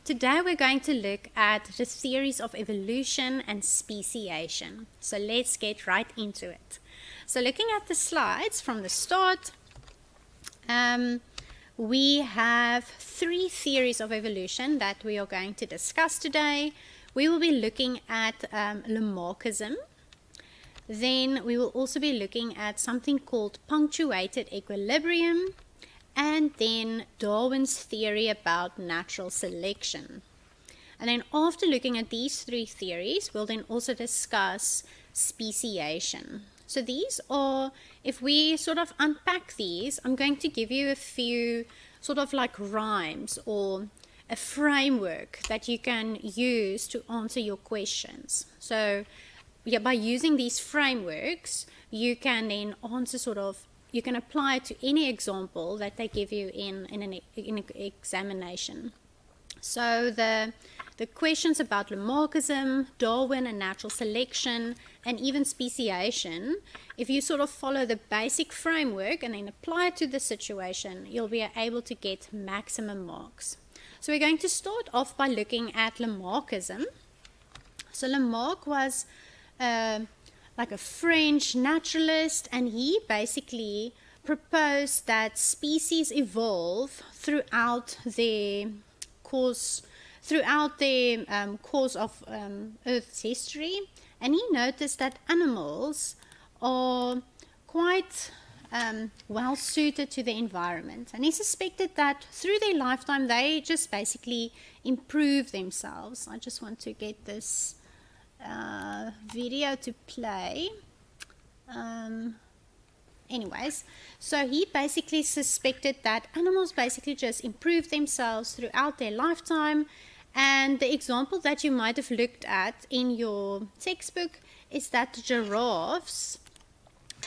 Today we're going to look at the theories of evolution and speciation. So let's get right into it. So looking at the slides from the start, we have three theories of evolution that we are going to discuss today. We will be looking at Lamarckism. Then we will also be looking at something called punctuated equilibrium, and then Darwin's theory about natural selection. And then after looking at these three theories, we'll then also discuss speciation. So these are, if we sort of unpack these, I'm going to give you a few sort of like rhymes or a framework that you can use to answer your questions. So yeah, by using these frameworks, you can then answer you can apply it to any example that they give you in an examination. So the questions about Lamarckism, Darwin and Natural Selection, and even speciation, if you sort of follow the basic framework and then apply it to the situation, you'll be able to get maximum marks. So we're going to start off by looking at Lamarckism. So Lamarck was like a French naturalist, and he basically proposed that species evolve throughout their course of Earth's history, and he noticed that animals are quite well suited to the environment, and he suspected that through their lifetime they just basically improve themselves. I just want to get this video to play. Anyways, so he basically suspected that animals basically just improve themselves throughout their lifetime, and the example that you might have looked at in your textbook is that the giraffes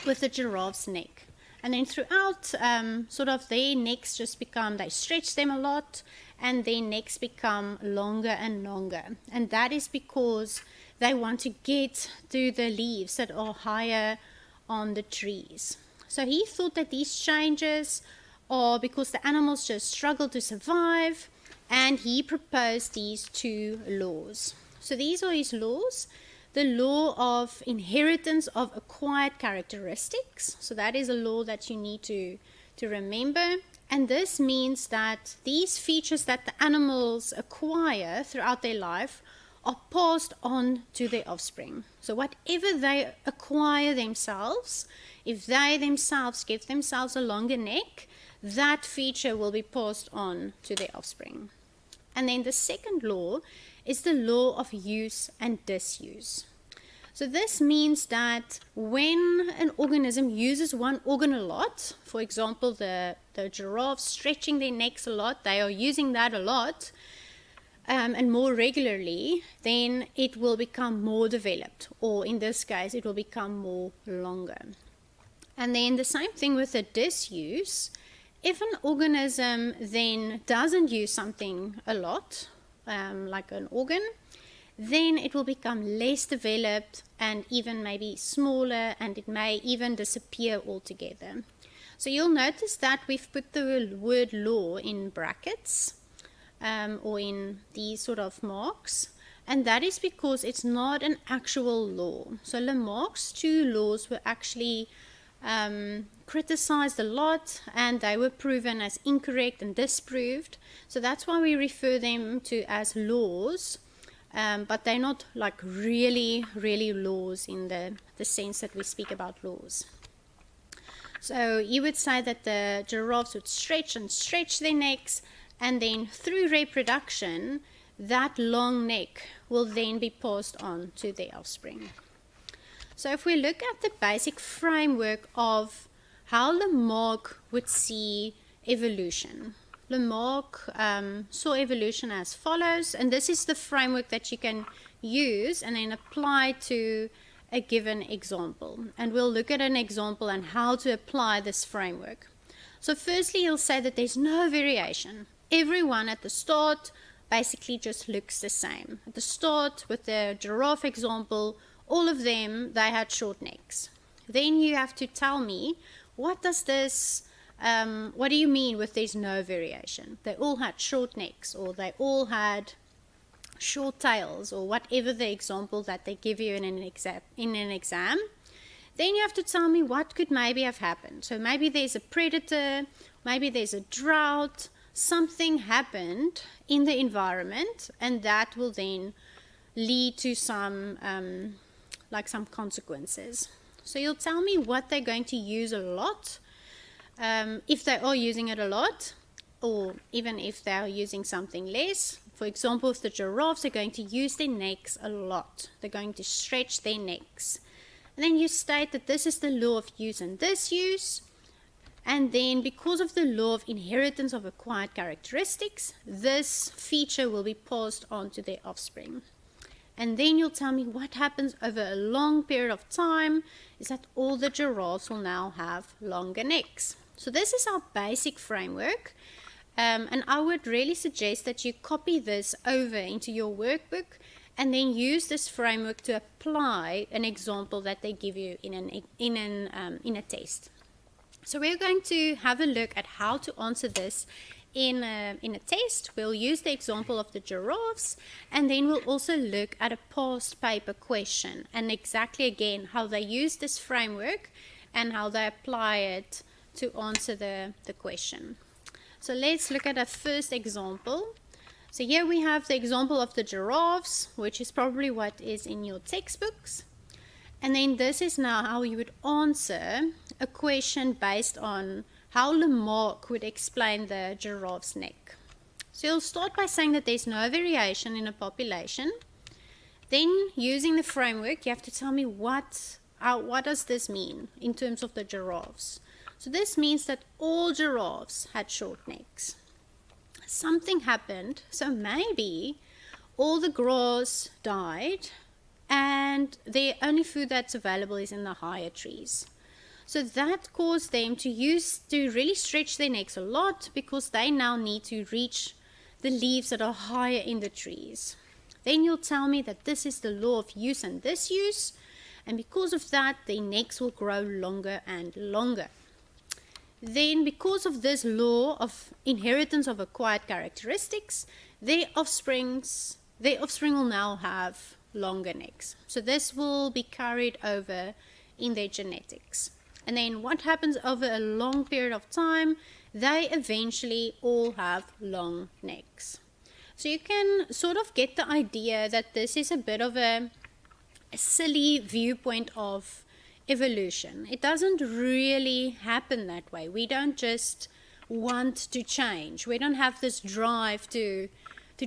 with the giraffe's neck, and then throughout sort of their necks just become, they stretch them a lot, and their necks become longer and longer, and that is because they want to get to the leaves that are higher on the trees. So he thought that these changes are because the animals just struggle to survive, and he proposed these two laws. So these are his laws. The law of inheritance of acquired characteristics. So that is a law that you need to remember. And this means that these features that the animals acquire throughout their life are passed on to their offspring. So whatever they acquire themselves, if they themselves give themselves a longer neck, that feature will be passed on to their offspring. And then the second law is the law of use and disuse. So this means that when an organism uses one organ a lot, for example, the giraffes stretching their necks a lot, they are using that a lot, and more regularly, then it will become more developed, or in this case, it will become more longer. And then the same thing with the disuse. If an organism then doesn't use something a lot, like an organ, then it will become less developed and even maybe smaller, and it may even disappear altogether. So you'll notice that we've put the word law in brackets, or in these sort of marks, and that is because it's not an actual law. So Lamarck's two laws were actually criticized a lot, and they were proven as incorrect and disproved. So that's why we refer them to as laws, but they're not like really laws in the sense that we speak about laws. So you would say that the giraffes would stretch their necks, and then through reproduction, that long neck will then be passed on to their offspring. So if we look at the basic framework of how Lamarck would see evolution, Lamarck saw evolution as follows, and this is the framework that you can use and then apply to a given example. And we'll look at an example and how to apply this framework. So firstly, he'll say that there's no variation. Everyone at the start basically just looks the same. At the start, with the giraffe example, all of them, they had short necks. Then you have to tell me, what does this what do you mean with there's no variation? They all had short necks, or they all had short tails, or whatever the example that they give you in an exam. Then you have to tell me what could maybe have happened. So maybe there's a predator, maybe there's a drought, something happened in the environment, and that will then lead to some consequences. So you'll tell me what they're going to use a lot, if they are using it a lot, or even if they're using something less. For example, if the giraffes are going to use their necks a lot, they're going to stretch their necks. And then you state that this is the law of use and disuse. And then because of the law of inheritance of acquired characteristics, this feature will be passed on to their offspring. And then you'll tell me what happens over a long period of time is that all the giraffes will now have longer necks. So this is our basic framework. And I would really suggest that you copy this over into your workbook and then use this framework to apply an example that they give you in a test. So we're going to have a look at how to answer this in a test. We'll use the example of the giraffes, and then we'll also look at a past paper question and exactly again how they use this framework and how they apply it to answer the question. So let's look at a first example. So here we have the example of the giraffes, which is probably what is in your textbooks. And then this is now how you would answer a question based on how Lamarck would explain the giraffe's neck. So you'll start by saying that there's no variation in a population. Then, using the framework, you have to tell me what does this mean in terms of the giraffes. So this means that all giraffes had short necks. Something happened, so maybe all the grass died and the only food that's available is in the higher trees. So that caused them to really stretch their necks a lot because they now need to reach the leaves that are higher in the trees. Then you'll tell me that this is the law of use and disuse, and because of that, their necks will grow longer and longer. Then, because of this law of inheritance of acquired characteristics, their offspring will now have longer necks. So this will be carried over in their genetics. And then what happens over a long period of time, they eventually all have long necks. So you can sort of get the idea that this is a bit of a silly viewpoint of evolution. It doesn't really happen that way. We don't just want to change. We don't have this drive to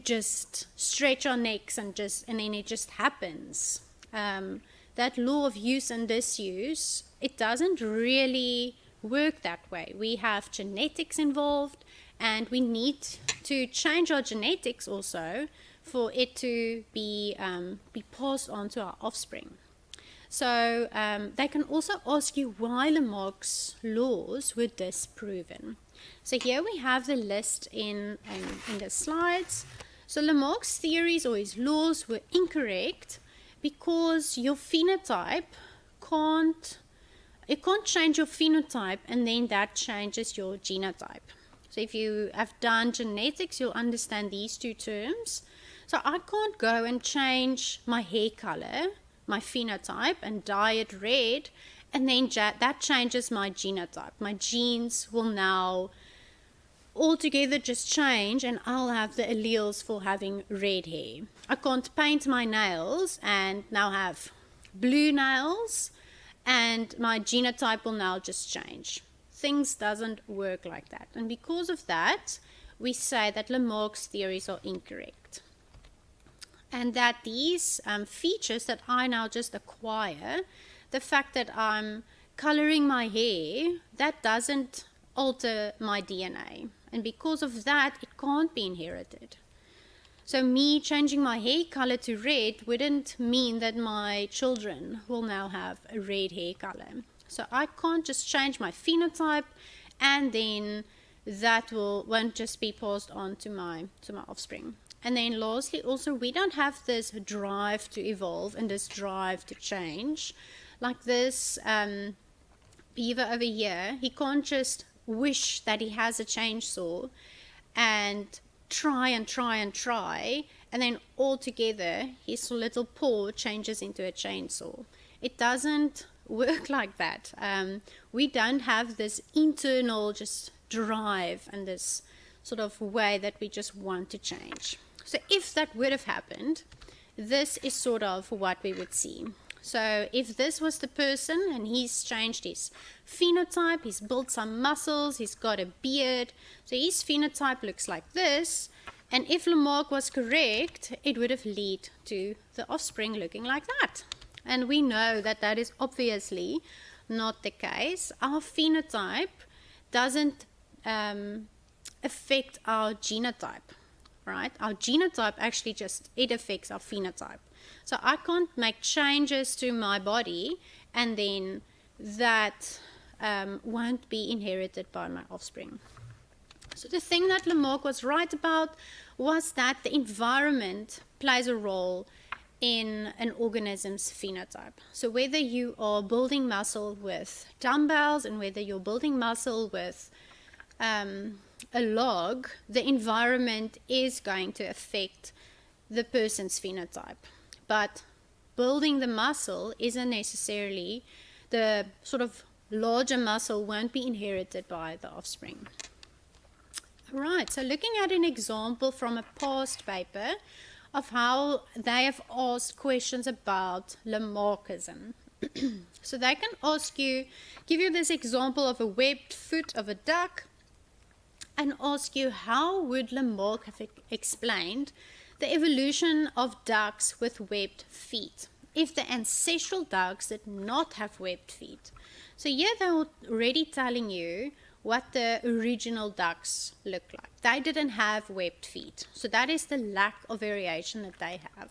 just stretch our necks and then it just happens. That law of use and disuse, it doesn't really work that way. We have genetics involved, and we need to change our genetics also for it to be passed on to our offspring. So they can also ask you why Lamarck's laws were disproven. So here we have the list in the slides. So Lamarck's theories or his laws were incorrect because your phenotype can't change your phenotype and then that changes your genotype. So if you have done genetics, you'll understand these two terms. So I can't go and change my hair color, my phenotype, and dye it red, and then that changes my genotype. My genes will now altogether just change, and I'll have the alleles for having red hair. I can't paint my nails and now have blue nails, and my genotype will now just change. Things doesn't work like that. And because of that, we say that Lamarck's theories are incorrect. And that these features that I now just acquire, the fact that I'm coloring my hair, that doesn't alter my DNA. And because of that, it can't be inherited. So me changing my hair color to red wouldn't mean that my children will now have a red hair color. So I can't just change my phenotype and then that won't just be passed on to my offspring. And then lastly, also, we don't have this drive to evolve and this drive to change. Like this beaver over here, he can't just wish that he has a chainsaw and try and try and try, and then altogether his little paw changes into a chainsaw. It doesn't work like that. We don't have this internal just drive and this sort of way that we just want to change. So if that would have happened, this is sort of what we would see. So if this was the person and he's changed his phenotype, he's built some muscles, he's got a beard, so his phenotype looks like this, and if Lamarck was correct, it would have led to the offspring looking like that. And we know that that is obviously not the case. Our phenotype doesn't affect our genotype, right? Our genotype actually it affects our phenotype. So I can't make changes to my body and then that won't be inherited by my offspring. So the thing that Lamarck was right about was that the environment plays a role in an organism's phenotype. So whether you are building muscle with dumbbells and whether you're building muscle with a log, the environment is going to affect the person's phenotype. But building the muscle isn't necessarily, the sort of larger muscle won't be inherited by the offspring. All right, so looking at an example from a past paper of how they have asked questions about Lamarckism. So they can give you this example of a webbed foot of a duck and ask you how would Lamarck have explained the evolution of ducks with webbed feet if the ancestral ducks did not have webbed feet. So here they're already telling you what the original ducks look like. They didn't have webbed feet. So that is the lack of variation that they have.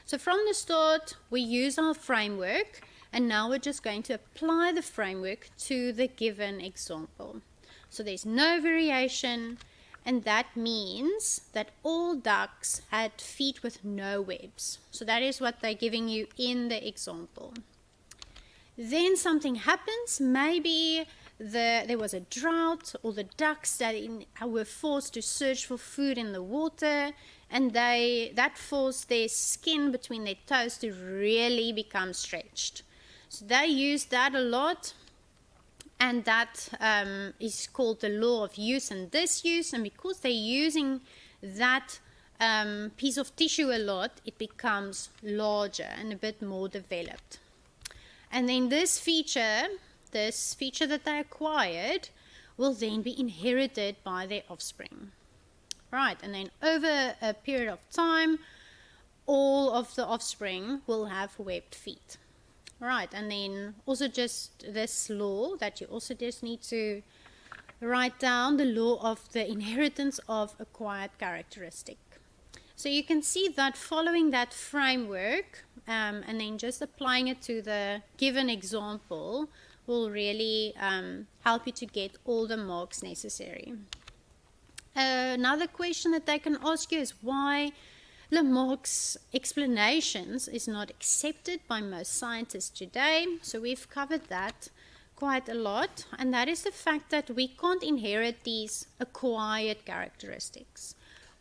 So from the start, we use our framework, and now we're just going to apply the framework to the given example. So there's no variation, and that means that all ducks had feet with no webs. So that is what they're giving you in the example. Then something happens. Maybe there was a drought, or the ducks that were forced to search for food in the water, and that forced their skin between their toes to really become stretched. So they used that a lot. And that is called the law of use and disuse. And because they're using that piece of tissue a lot, it becomes larger and a bit more developed. And then this feature that they acquired, will then be inherited by their offspring. Right, and then over a period of time, all of the offspring will have webbed feet. Right, and then also just this law that you also just need to write down, the law of the inheritance of acquired characteristic. So you can see that following that framework and then just applying it to the given example will really help you to get all the marks necessary. Another question that they can ask you is why Lamarck's explanations is not accepted by most scientists today. So we've covered that quite a lot, and that is the fact that we can't inherit these acquired characteristics,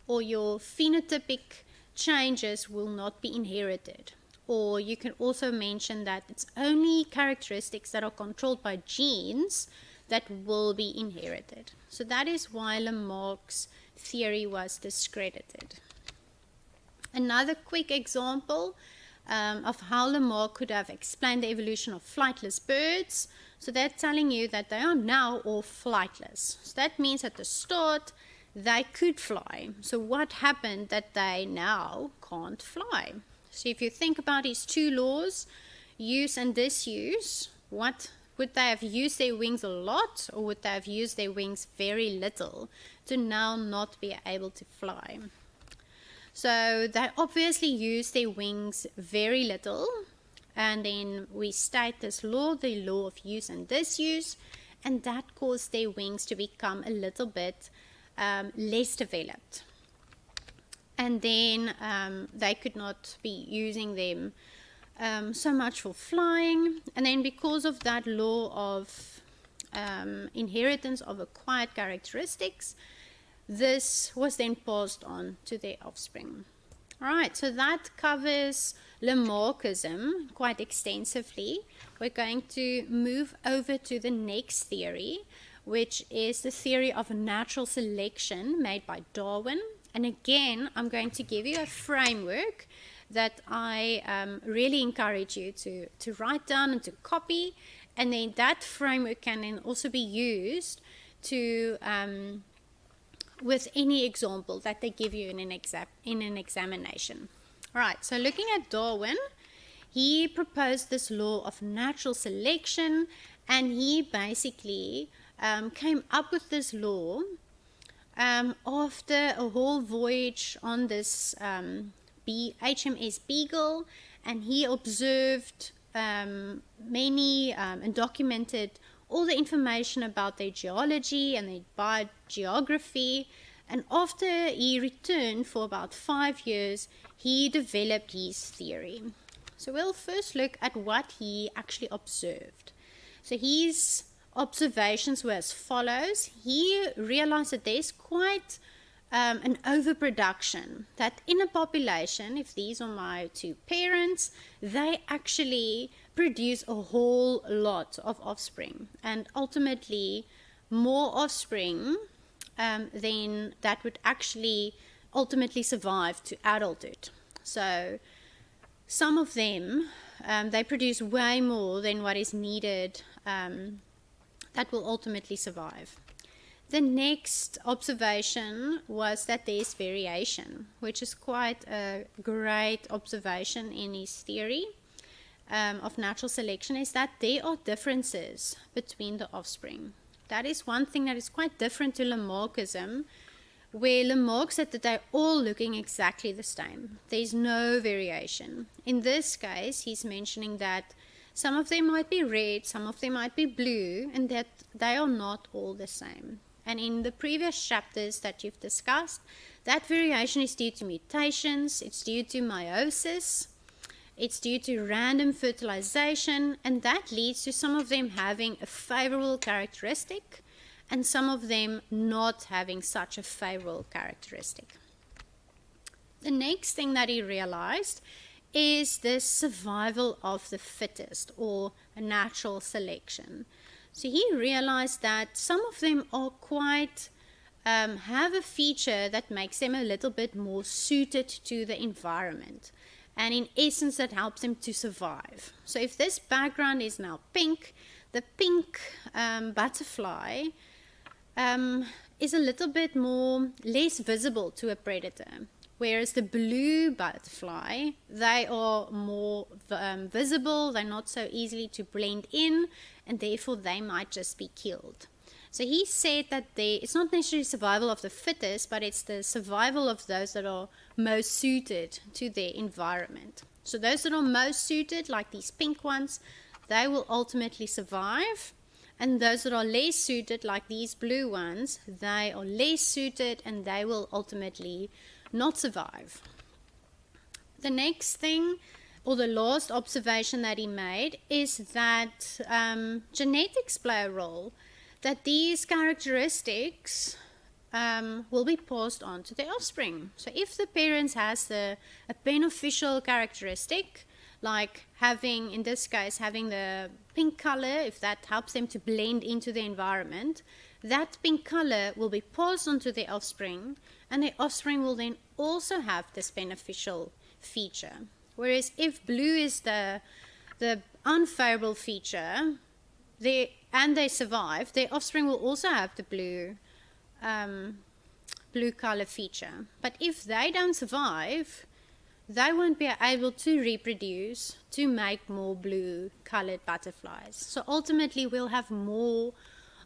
or your phenotypic changes will not be inherited. Or you can also mention that it's only characteristics that are controlled by genes that will be inherited. So that is why Lamarck's theory was discredited. Another quick example of how Lamarck could have explained the evolution of flightless birds. So they're telling you that they are now all flightless. So that means at the start they could fly. So what happened that they now can't fly? So if you think about these two laws, use and disuse, what would they have used their wings a lot, or would they have used their wings very little to now not be able to fly? So they obviously use their wings very little, and then we state this law, the law of use and disuse, and that caused their wings to become a little bit less developed. And then they could not be using them so much for flying, and then because of that law of inheritance of acquired characteristics, this was then passed on to their offspring. All right, so that covers Lamarckism quite extensively. We're going to move over to the next theory, which is the theory of natural selection made by Darwin. And again, I'm going to give you a framework that I really encourage you to write down and to copy. And then that framework can then also be used to with any example that they give you in an examination. All right, so looking at Darwin, he proposed this law of natural selection, and he basically came up with this law after a whole voyage on this HMS Beagle, and he observed many and documented all the information about their geology and their biogeography. And after he returned for about 5 years, he developed his theory. So we'll first look at what he actually observed. So his observations were as follows. He realized that there's quite an overproduction, that in a population, if these are my two parents, they actually produce a whole lot of offspring, and ultimately more offspring than that would actually ultimately survive to adulthood. So some of them, they produce way more than what is needed that will ultimately survive. The next observation was that there's variation, which is quite a great observation in his theory of natural selection, is that there are differences between the offspring. That is one thing that is quite different to Lamarckism, where Lamarck said that they're all looking exactly the same. There's no variation. In this case, he's mentioning that some of them might be red, some of them might be blue, and that they are not all the same. And in the previous chapters that you've discussed, that variation is due to mutations, it's due to meiosis, it's due to random fertilization, and that leads to some of them having a favorable characteristic and some of them not having such a favorable characteristic. The next thing that he realized is the survival of the fittest, or a natural selection. So he realized that some of them are quite, have a feature that makes them a little bit more suited to the environment. And in essence, that helps them to survive. So if this background is now pink, the pink butterfly is a little bit less visible to a predator. Whereas the blue butterfly, they are more visible, they're not so easily to blend in, and therefore they might just be killed. So he said that it's not necessarily survival of the fittest, but it's the survival of those that are most suited to their environment. So those that are most suited, like these pink ones, they will ultimately survive. And those that are less suited, like these blue ones, they are less suited and they will ultimately not survive. The next thing, or the last observation that he made, is that genetics play a role, that these characteristics will be passed on to their offspring. So if the parents has a beneficial characteristic, like having, in this case, having the pink color, if that helps them to blend into the environment, that pink color will be passed on to their offspring, and their offspring will then also have this beneficial feature. Whereas if blue is the unfavorable feature, and they survive, their offspring will also have the blue color feature. But if they don't survive, they won't be able to reproduce to make more blue colored butterflies. So ultimately we'll have more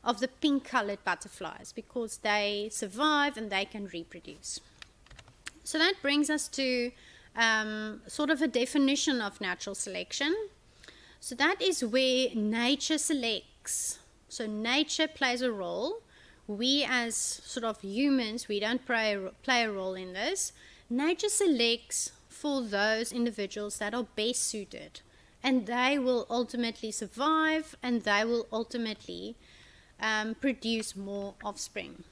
of the pink colored butterflies because they survive and they can reproduce. So that brings us to sort of a definition of natural selection. So that is where nature selects. So nature plays a role. We as sort of humans, we don't play a role in this. Nature selects for those individuals that are best suited, and they will ultimately survive, and they will ultimately produce more offspring.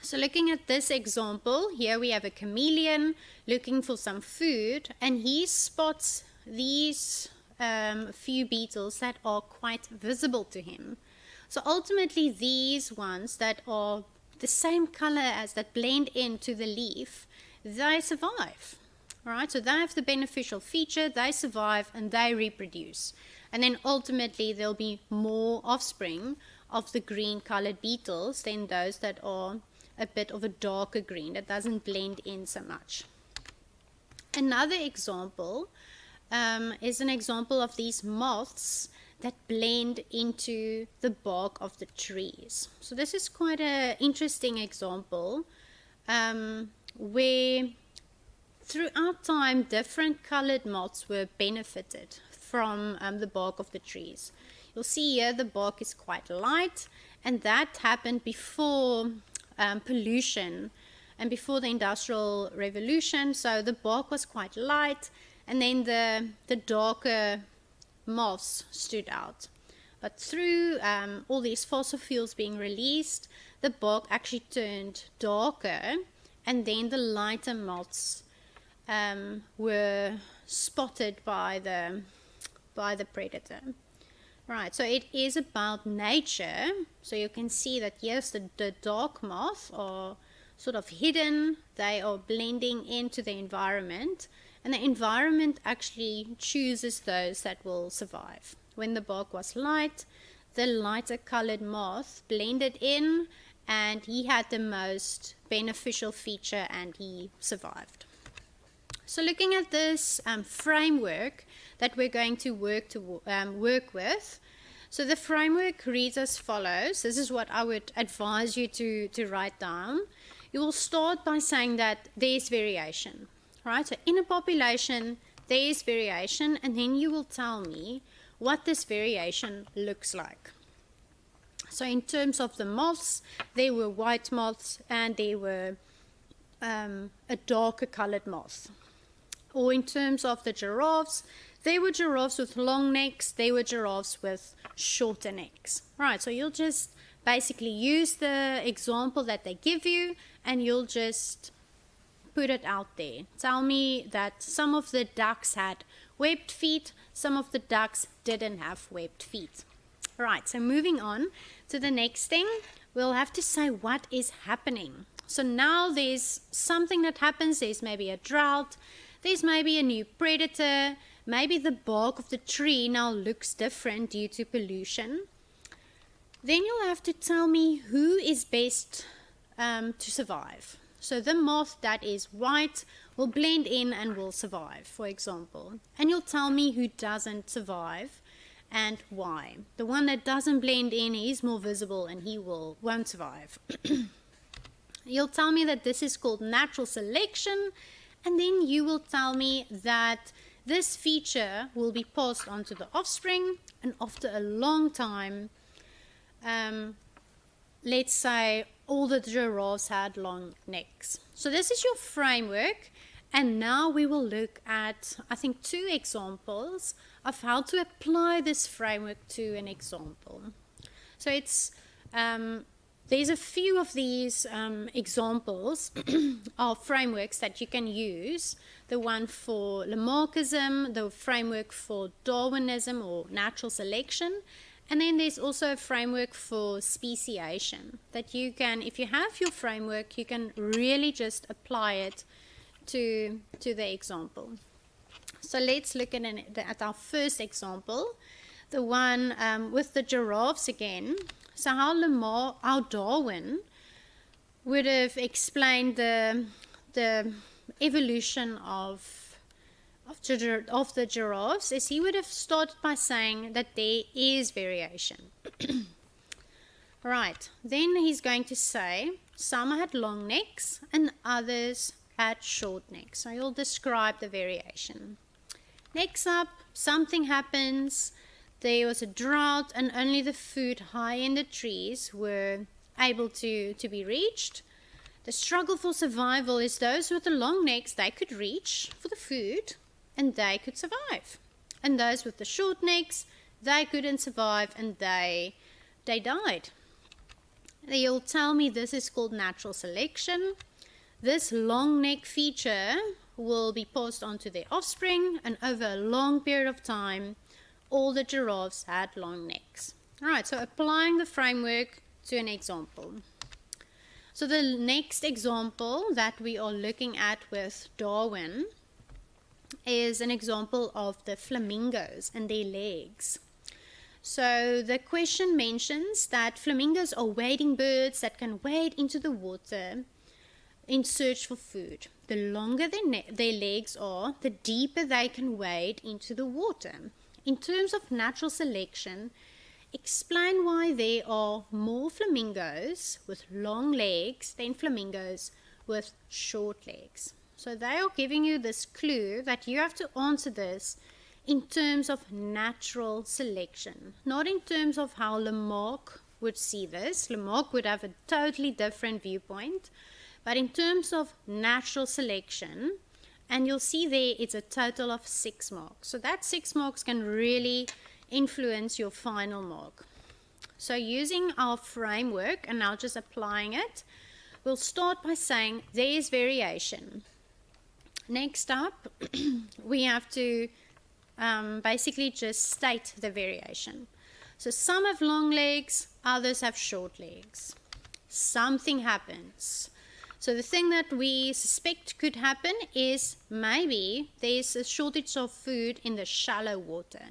So looking at this example, here we have a chameleon looking for some food, and he spots these few beetles that are quite visible to him. So ultimately these ones that are the same color as that blend into the leaf, they survive. Alright, so they have the beneficial feature, they survive and they reproduce. And then ultimately there'll be more offspring of the green colored beetles than those that are a bit of a darker green that doesn't blend in so much. Another example is an example of these moths that blend into the bark of the trees. So this is quite an interesting example where throughout time different colored moths were benefited from the bark of the trees. You'll see here the bark is quite light, and that happened before pollution and before the Industrial Revolution. So the bark was quite light, and then the darker moths stood out. But through all these fossil fuels being released, the bark actually turned darker, and then the lighter moths were spotted by the predator. Right, so it is about nature. So you can see that yes, the dark moths are sort of hidden, they are blending into the environment, and the environment actually chooses those that will survive. When the bark was light, the lighter colored moth blended in, and he had the most beneficial feature and he survived. So looking at this framework that we're going to work with, so the framework reads as follows. This is what I would advise you to write down. You will start by saying that there's variation, right? So in a population, there is variation, and then you will tell me what this variation looks like. So in terms of the moths, there were white moths and there were a darker colored moth. Or in terms of the giraffes, there were giraffes with long necks, there were giraffes with shorter necks. Right, so you'll just basically use the example that they give you and you'll just put it out there. Tell me that some of the ducks had webbed feet, some of the ducks didn't have webbed feet. Right, so moving on to the next thing, we'll have to say what is happening. So now there's something that happens, there's maybe a drought, there's maybe a new predator, maybe the bark of the tree now looks different due to pollution. Then you'll have to tell me who is best to survive. So the moth that is white will blend in and will survive, for example. And you'll tell me who doesn't survive and why. The one that doesn't blend in is more visible and he won't survive. You'll tell me that this is called natural selection, and then you will tell me that this feature will be passed on to the offspring, and after a long time, let's say all the giraffes had long necks. So this is your framework, and now we will look at, I think, 2 examples of how to apply this framework to an example. So it's there's a few of these examples of frameworks that you can use. The one for Lamarckism, the framework for Darwinism or natural selection, and then there's also a framework for speciation that you can, if you have your framework, you can really just apply it to the example. So let's look at our first example, the one with the giraffes again. So how Darwin would have explained the evolution of the giraffes is he would have started by saying that there is variation. Right, then he's going to say some had long necks and others had short necks. So he'll describe the variation. Next up, something happens. There was a drought and only the food high in the trees were able to be reached. The struggle for survival is those with the long necks, they could reach for the food and they could survive. And those with the short necks, they couldn't survive and they they died. You'll tell me this is called natural selection. This long neck feature will be passed on to their offspring, and over a long period of time, all the giraffes had long necks. All right, so applying the framework to an example. So the next example that we are looking at with Darwin is an example of the flamingos and their legs. So the question mentions that flamingos are wading birds that can wade into the water in search for food. The longer their legs are, the deeper they can wade into the water. In terms of natural selection, explain why there are more flamingos with long legs than flamingos with short legs. So they are giving you this clue that you have to answer this in terms of natural selection, not in terms of how Lamarck would see this. Lamarck would have a totally different viewpoint, but in terms of natural selection, and you'll see there it's a total of 6 marks. So that 6 marks can really influence your final mark. So using our framework and now just applying it, we'll start by saying there is variation. Next up, we have to basically just state the variation. So some have long legs, others have short legs. Something happens. So the thing that we suspect could happen is maybe there's a shortage of food in the shallow water.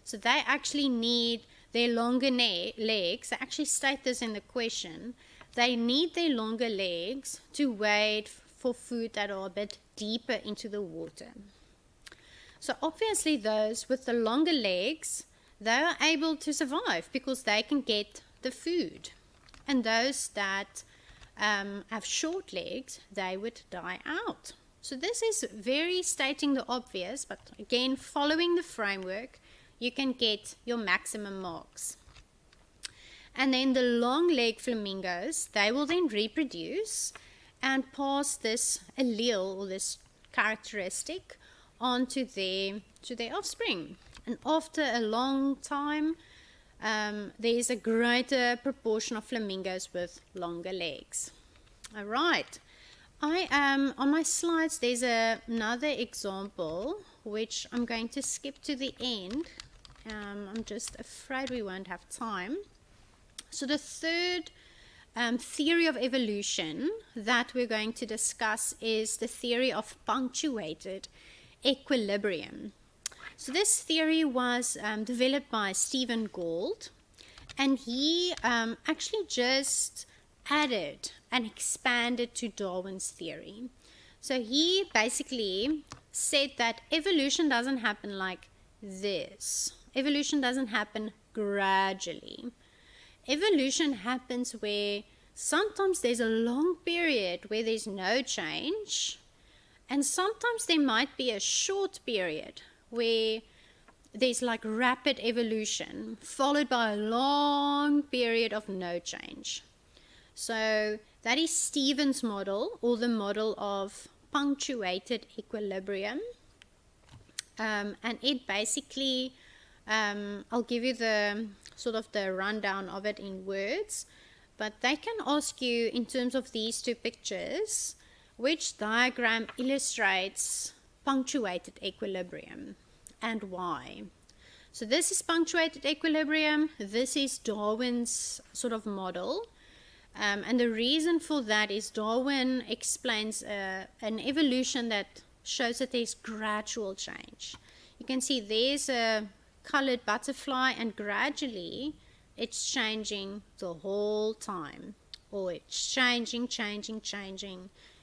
So they actually need their longer legs. They actually state this in the question. They need their longer legs to wade for food that are a bit deeper into the water. So obviously those with the longer legs, they are able to survive because they can get the food. And those that have short legs, they would die out. So this is very stating the obvious, but again, following the framework, you can get your maximum marks. And then the long leg flamingos, they will then reproduce and pass this allele or this characteristic on to their offspring. And after a long time, there's a greater proportion of flamingos with longer legs. All right. On my slides, there's another example, which I'm going to skip to the end. I'm just afraid we won't have time. So the third theory of evolution that we're going to discuss is the theory of punctuated equilibrium. So this theory was developed by Stephen Gould, and he actually just added and expanded to Darwin's theory. So he basically said that evolution doesn't happen like this. Evolution doesn't happen gradually. Evolution happens where sometimes there's a long period where there's no change, and sometimes there might be a short period where there's like rapid evolution followed by a long period of no change. So that is Stephen's model, or the model of punctuated equilibrium. And it basically, I'll give you the sort of the rundown of it in words, but they can ask you in terms of these two pictures, which diagram illustrates punctuated equilibrium and why. So this is punctuated equilibrium. This is Darwin's sort of model. And the reason for that is Darwin explains an evolution that shows that there's gradual change. You can see there's a colored butterfly, and gradually it's changing the whole time, or it's changing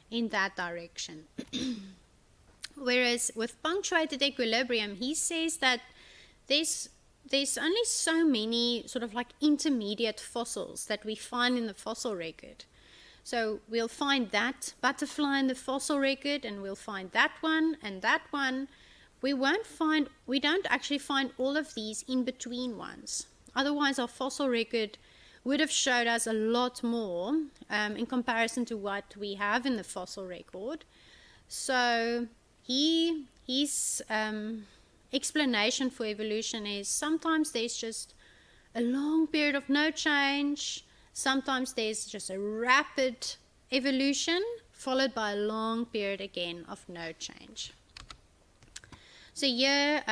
in that direction. Whereas with punctuated equilibrium, he says that there's only so many sort of like intermediate fossils that we find in the fossil record. So we'll find that butterfly in the fossil record, and we'll find that one and that one. We don't actually find all of these in between ones. Otherwise our fossil record would have showed us a lot more in comparison to what we have in the fossil record. So his explanation for evolution is sometimes there's just a long period of no change. Sometimes there's just a rapid evolution followed by a long period again of no change. So here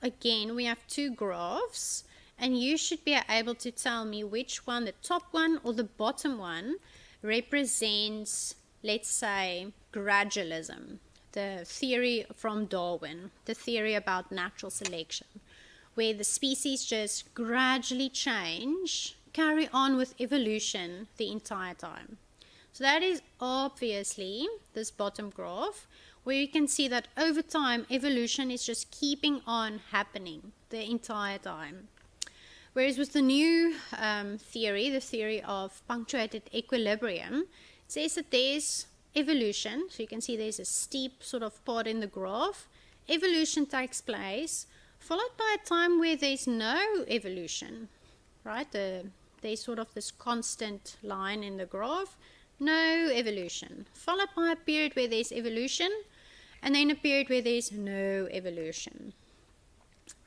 again we have two graphs, and you should be able to tell me which one, the top one or the bottom one, represents, let's say, gradualism, the theory from Darwin, the theory about natural selection, where the species just gradually change, carry on with evolution the entire time. So that is obviously this bottom graph, where you can see that over time evolution is just keeping on happening the entire time. Whereas with the new theory, the theory of punctuated equilibrium, it says that there's evolution. So you can see there's a steep sort of part in the graph. Evolution takes place, followed by a time where there's no evolution, right? There's sort of this constant line in the graph, no evolution, followed by a period where there's evolution, and then a period where there's no evolution.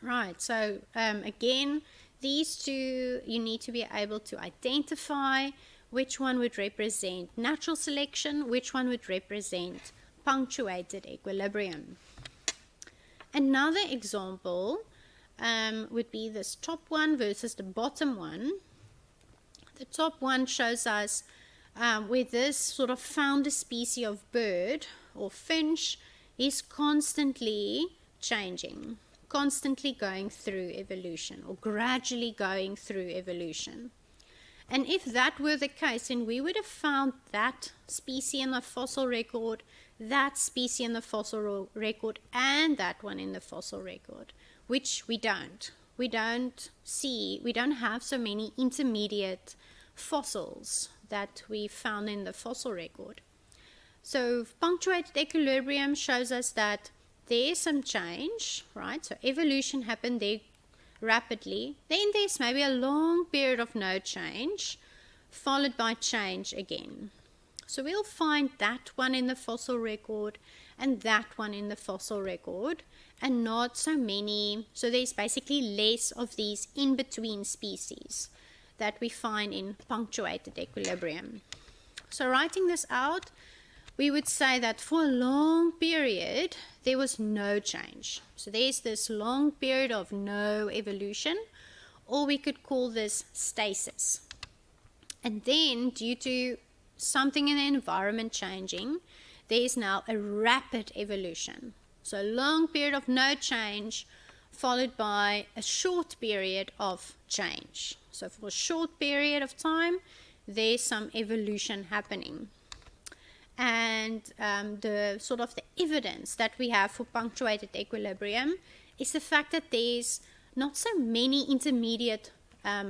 Right, so again, these two, you need to be able to identify which one would represent natural selection, which one would represent punctuated equilibrium. Another example would be this top one versus the bottom one. The top one shows us where this sort of founder species of bird or finch is constantly changing, constantly going through evolution, or gradually going through evolution. And if that were the case, then we would have found that species in the fossil record, that species in the fossil record, and that one in the fossil record, which we don't. We don't have so many intermediate fossils that we found in the fossil record. So punctuated equilibrium shows us that there's some change, right? So evolution happened there rapidly. Then there's maybe a long period of no change, followed by change again. So we'll find that one in the fossil record and that one in the fossil record, and not so many. So there's basically less of these in-between species that we find in punctuated equilibrium. So writing this out, we would say that for a long period, there was no change. So there's this long period of no evolution, or we could call this stasis. And then, due to something in the environment changing, there's now a rapid evolution. So a long period of no change, followed by a short period of change. So for a short period of time, there's some evolution happening. And the sort of the evidence that we have for punctuated equilibrium is the fact that there's not so many intermediate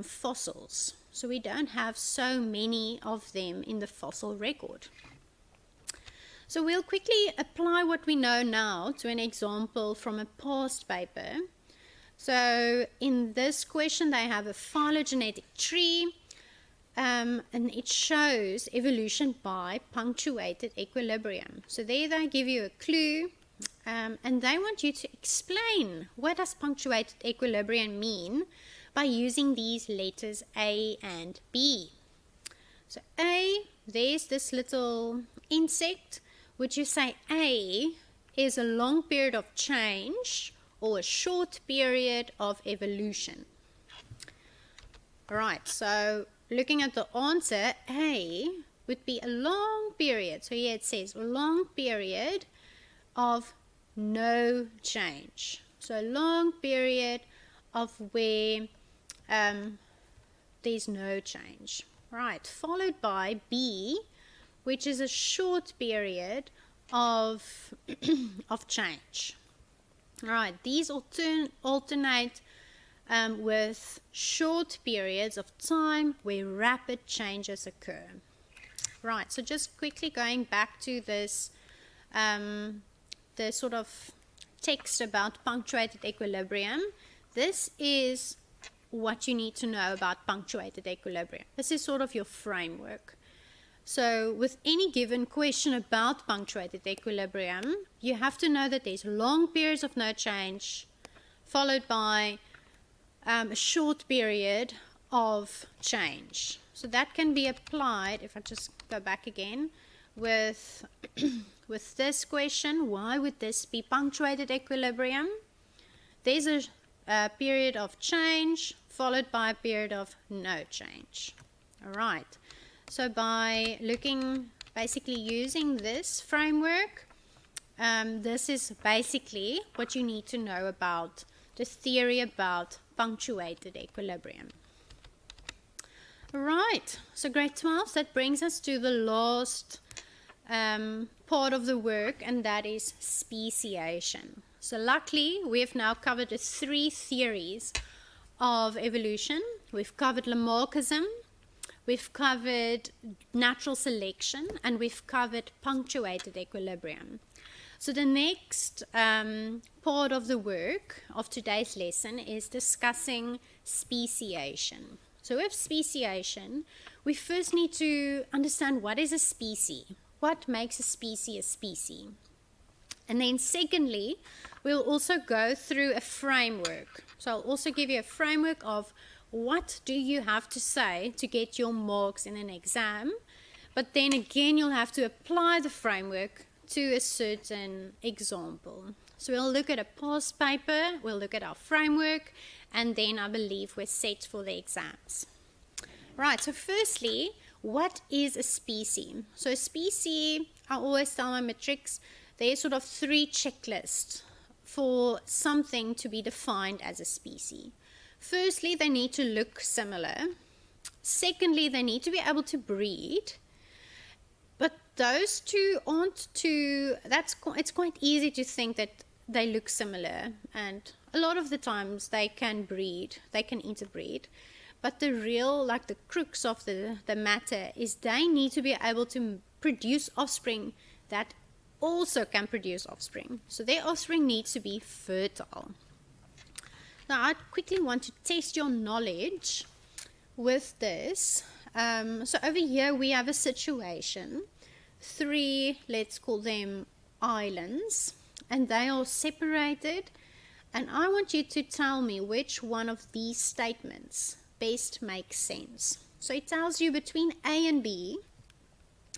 fossils. So we don't have so many of them in the fossil record. So we'll quickly apply what we know now to an example from a past paper. So in this question, they have a phylogenetic tree. And it shows evolution by punctuated equilibrium. So there they give you a clue, and they want you to explain what does punctuated equilibrium mean by using these letters A and B. So A, there's this little insect, which you say A is a long period of change or a short period of evolution. All right, so looking at the answer, A would be a long period. So here it says a long period of no change. So a long period of where there's no change. Right, followed by B, which is a short period of change. Right, these alternate with short periods of time where rapid changes occur. Right, so just quickly going back to this, the sort of text about punctuated equilibrium. This is what you need to know about punctuated equilibrium. This is sort of your framework. So with any given question about punctuated equilibrium, you have to know that there's long periods of no change, followed by a short period of change. So that can be applied, if I just go back again, with, with this question, why would this be punctuated equilibrium? There's a period of change followed by a period of no change. All right. So by looking, basically using this framework, this is basically what you need to know about the theory about punctuated equilibrium. Right, so grade 12, that brings us to the last part of the work, and that is speciation. So luckily, we have now covered the 3 theories of evolution. We've covered Lamarckism, we've covered natural selection, and we've covered punctuated equilibrium. So the next part of the work of today's lesson is discussing speciation. So with speciation, we first need to understand what is a species. What makes a species a species? And then secondly, we'll also go through a framework. So I'll also give you a framework of what do you have to say to get your marks in an exam. But then again, you'll have to apply the framework to a certain example. So we'll look at a past paper, we'll look at our framework, and then I believe we're set for the exams. Right, so firstly, what is a species? So a species, I always tell my matrics, there's sort of 3 checklists for something to be defined as a species. Firstly, they need to look similar. Secondly, they need to be able to breed. But those two aren't too, it's quite easy to think that they look similar, and a lot of the times they can breed, they can interbreed. But the real, like the crux of the matter is they need to be able to produce offspring that also can produce offspring. So their offspring needs to be fertile. Now I quickly want to test your knowledge with this. So over here we have a situation, 3, let's call them islands, and they are separated, and I want you to tell me which one of these statements best makes sense. So it tells you between A and B,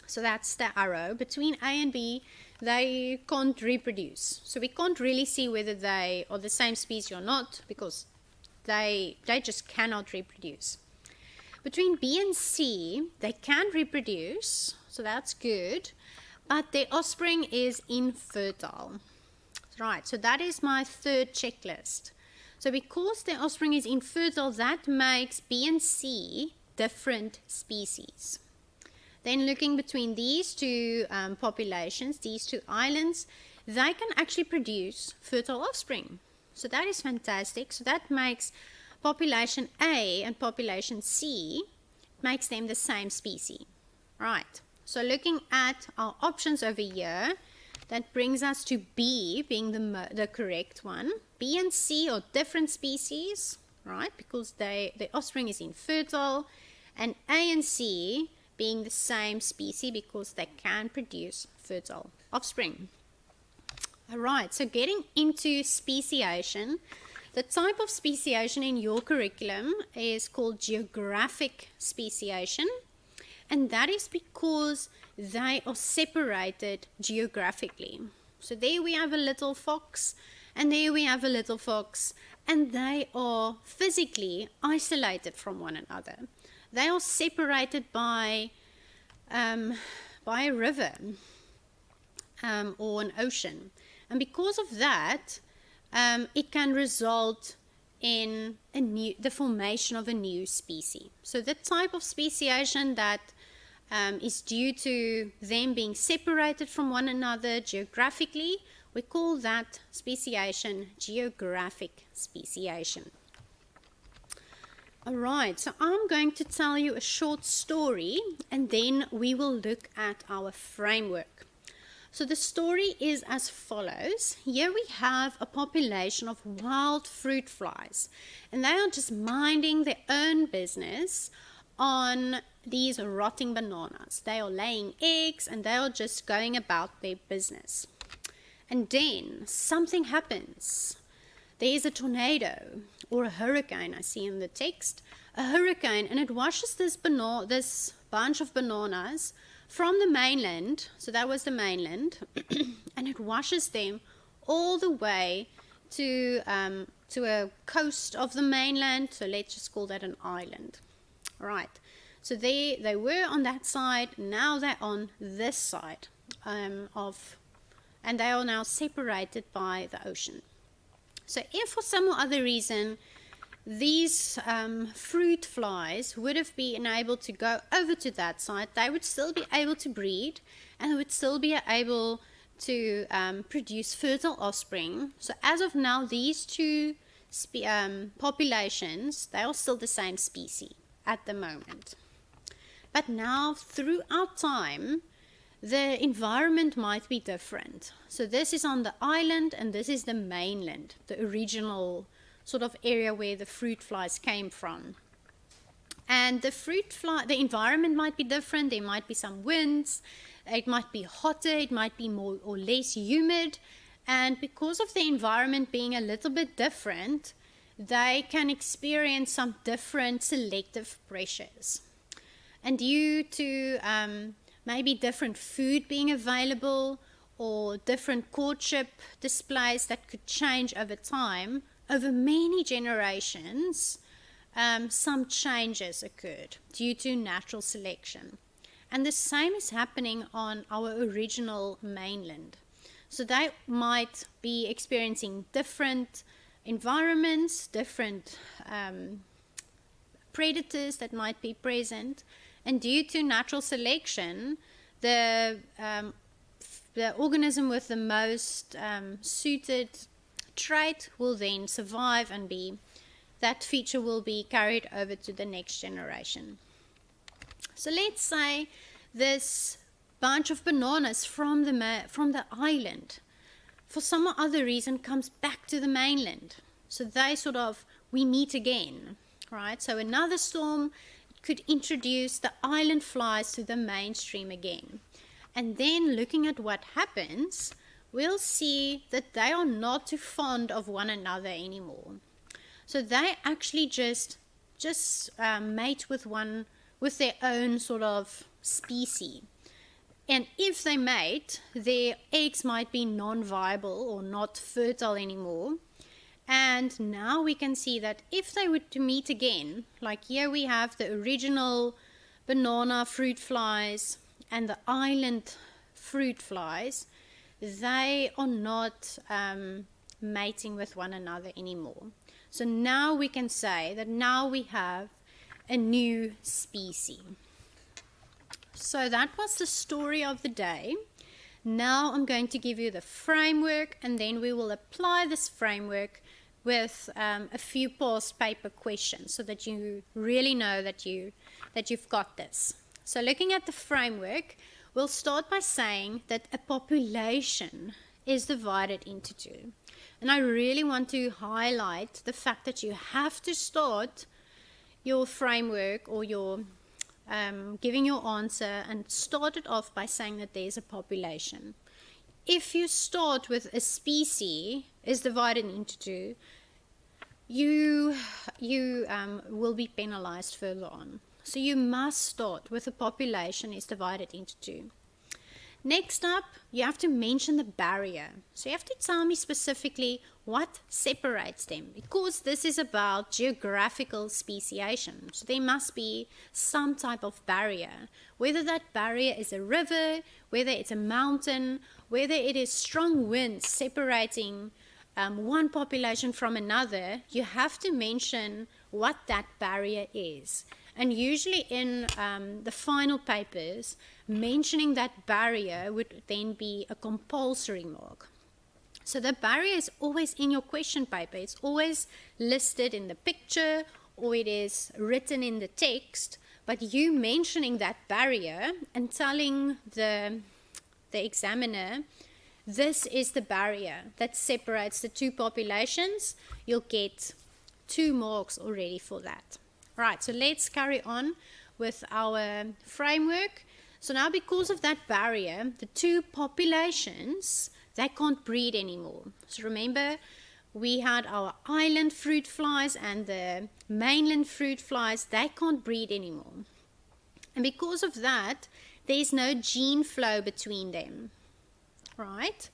so that's the arrow, between A and B they can't reproduce. So we can't really see whether they are the same species or not, because they just cannot reproduce. Between B and C, they can reproduce, so that's good, but their offspring is infertile. Right, so that is my 3rd checklist. So because their offspring is infertile, that makes B and C different species. Then looking between these 2 populations, these 2 islands, they can actually produce fertile offspring. So that is fantastic. So that makes population A and population C, makes them the same species. Right, so looking at our options over here, that brings us to B being the correct one. B and C are different species, right, because their offspring is infertile, and A and C being the same species because they can produce fertile offspring. All right, so getting into speciation, the type of speciation in your curriculum is called geographic speciation, and that is because they are separated geographically. So there we have a little fox, and there we have a little fox, and they are physically isolated from one another. They are separated by a river or an ocean. And because of that, it can result in the formation of a new species. So the type of speciation that is due to them being separated from one another geographically, we call that speciation geographic speciation. Alright, so I'm going to tell you a short story, and then we will look at our framework. So the story is as follows. Here we have a population of wild fruit flies, and they are just minding their own business on these rotting bananas. They are laying eggs, and they are just going about their business. And then something happens. there is a tornado or a hurricane, I see in the text, a hurricane, and it washes this bunch of bananas from the mainland, so that was the mainland, and it washes them all the way to a coast of the mainland, so let's just call that an island. All right, so they were on that side, now they're on this side and they are now separated by the ocean. So if for some or other reason these fruit flies would have been able to go over to that side, they would still be able to breed and would still be able to produce fertile offspring. So as of now, these two populations, they are still the same species at the moment. But now, throughout time, the environment might be different. So this is on the island and this is the mainland, the original sort of area where the fruit flies came from. And the environment might be different. There might be some winds, it might be hotter, it might be more or less humid. And because of the environment being a little bit different, they can experience some different selective pressures. And due to maybe different food being available or different courtship displays that could change over time, over many generations, some changes occurred due to natural selection. And the same is happening on our original mainland. So they might be experiencing different environments, different predators that might be present. And due to natural selection, the organism with the most suited trait will then survive and that feature will be carried over to the next generation. So let's say this bunch of bananas from the island, for some other reason, comes back to the mainland. So we meet again, right? So another storm could introduce the island flies to the mainstream again. And then looking at what happens, we'll see that they are not too fond of one another anymore. So they actually just mate with their own sort of species. And if they mate, their eggs might be non-viable or not fertile anymore. And now we can see that if they were to meet again, like here we have the original banana fruit flies and the island fruit flies, they are not mating with one another anymore. So now we can say that now we have a new species. So that was the story of the day. Now I'm going to give you the framework, and then we will apply this framework with a few past paper questions so that you really know that you've got this. So looking at the framework, we'll start by saying that a population is divided into two. And I really want to highlight the fact that you have to start your framework or your giving your answer and start it off by saying that there's a population. If you start with a species is divided into two, you will be penalized further on. So you must start with a population is divided into two. Next up, you have to mention the barrier. So you have to tell me specifically what separates them, because this is about geographical speciation. So there must be some type of barrier, whether that barrier is a river, whether it's a mountain, whether it is strong winds separating one population from another. You have to mention what that barrier is. And usually in the final papers, mentioning that barrier would then be a compulsory mark. So the barrier is always in your question paper. It's always listed in the picture or it is written in the text, but you mentioning that barrier and telling the examiner, this is the barrier that separates the two populations, you'll get 2 marks already for that. Right, so let's carry on with our framework. So now because of that barrier, the two populations, they can't breed anymore. So remember, we had our island fruit flies and the mainland fruit flies. They can't breed anymore. And because of that, there's no gene flow between them, right?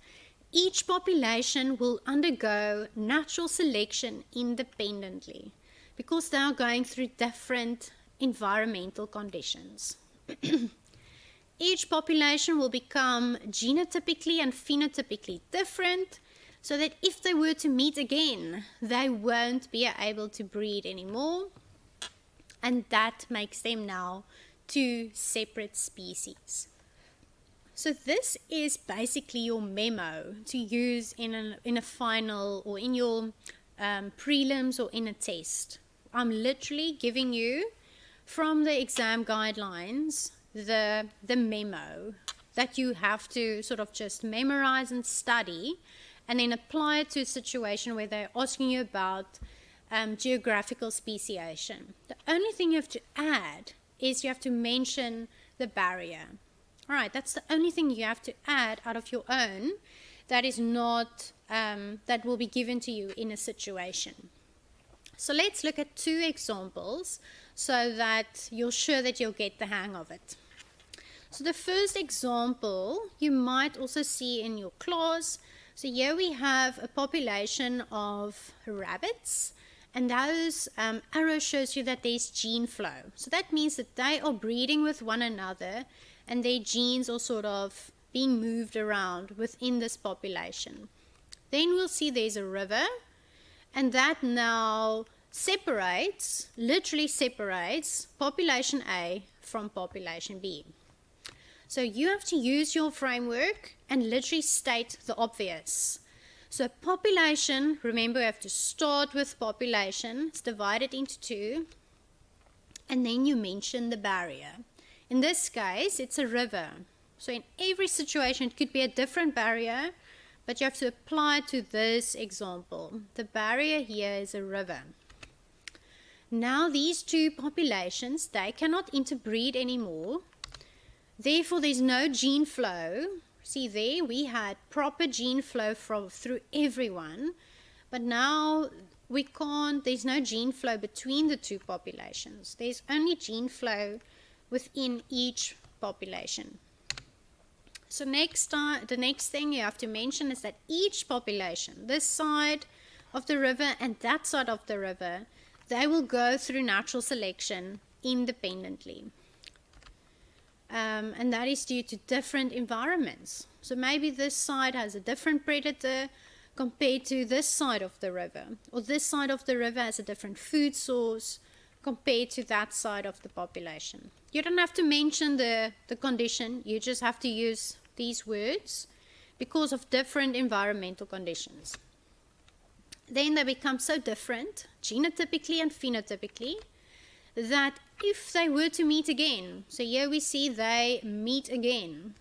Each population will undergo natural selection independently because they are going through different environmental conditions. Each population will become genotypically and phenotypically different, so that if they were to meet again, they won't be able to breed anymore, and that makes them now two separate species. So this is basically your memo to use in a final or in your prelims or in a test. I'm literally giving you from the exam guidelines the memo that you have to sort of just memorize and study, and then apply it to a situation where they're asking you about geographical speciation. The only thing you have to add is you have to mention the barrier. All right, that's the only thing you have to add out of your own that is not, that will be given to you in a situation. So let's look at two examples so that you're sure that you'll get the hang of it. So the first example you might also see in your class. So here we have a population of rabbits, and those arrows shows you that there's gene flow. So that means that they are breeding with one another, and their genes are sort of being moved around within this population. Then we'll see there's a river, and that now separates, literally separates population A from population B. So you have to use your framework and literally state the obvious. So population, remember we have to start with population, it's divided into two, and then you mention the barrier. In this case, it's a river. So in every situation, it could be a different barrier, but you have to apply it to this example. The barrier here is a river. Now these two populations, they cannot interbreed anymore. Therefore, there's no gene flow. See there, we had proper gene flow through everyone, but now we can't, there's no gene flow between the two populations. There's only gene flow within each population. So the next thing you have to mention is that each population, this side of the river and that side of the river, they will go through natural selection independently. And that is due to different environments. So maybe this side has a different predator compared to this side of the river, or this side of the river has a different food source compared to that side of the population. You don't have to mention the condition, you just have to use these words because of different environmental conditions. Then they become so different, genotypically and phenotypically, that if they were to meet again, so here we see they meet again,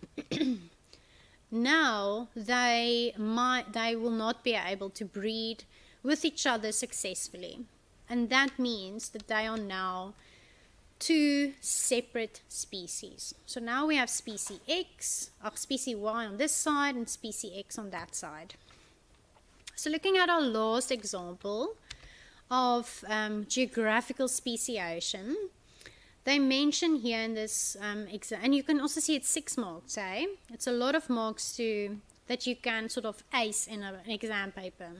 now they will not be able to breed with each other successfully. And that means that they are now two separate species. So now we have species X, or species Y on this side and species X on that side. So looking at our last example of geographical speciation, they mention here in this exam, and you can also see it's 6 marks, eh? It's a lot of marks that you can sort of ace in an exam paper.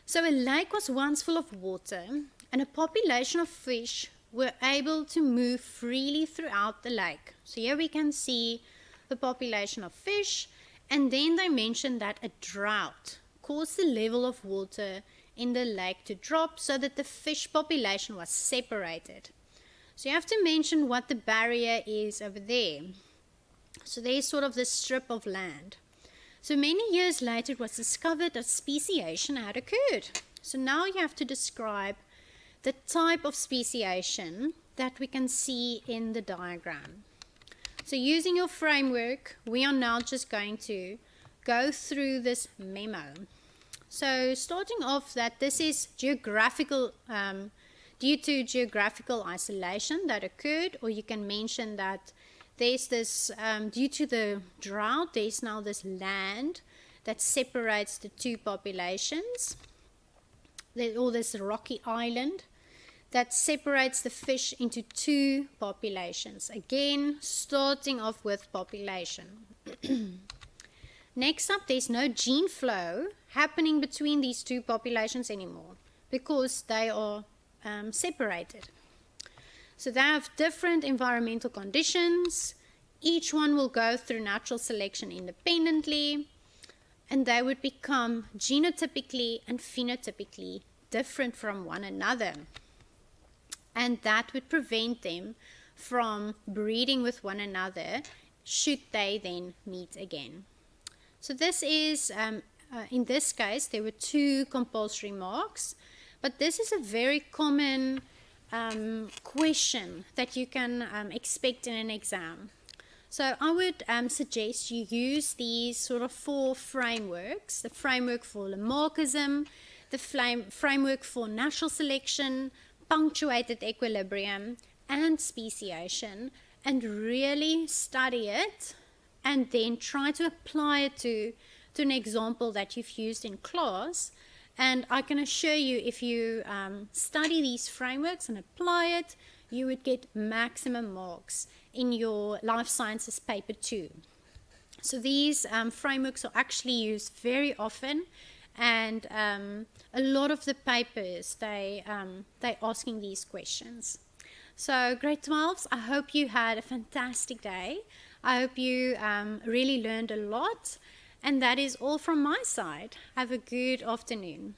So a lake was once full of water, and a population of fish were able to move freely throughout the lake. So here we can see the population of fish, and then they mention that a drought caused the level of water in the lake to drop so that the fish population was separated. So you have to mention what the barrier is over there. So there's sort of this strip of land. So many years later it was discovered that speciation had occurred. So now you have to describe the type of speciation that we can see in the diagram. So using your framework, we are now just going to go through this memo. So starting off that this is geographical, due to geographical isolation that occurred, or you can mention that there's this, due to the drought, there's now this land that separates the two populations. There's all this rocky island that separates the fish into two populations. Again, starting off with population. Next up, there's no gene flow happening between these two populations anymore because they are separated. So they have different environmental conditions. Each one will go through natural selection independently, and they would become genotypically and phenotypically different from one another. And that would prevent them from breeding with one another should they then meet again. So this is, in this case, there were two compulsory marks, but this is a very common question that you can expect in an exam. So I would suggest you use these sort of 4 frameworks: the framework for Lamarckism, the framework for natural selection, punctuated equilibrium, and speciation, and really study it and then try to apply it to an example that you've used in class. And I can assure you, if you study these frameworks and apply it, you would get maximum marks in your life sciences paper 2. So these frameworks are actually used very often, and a lot of the papers, they're asking these questions. So grade 12s, I hope you had a fantastic day. I hope you really learned a lot. And that is all from my side. Have a good afternoon.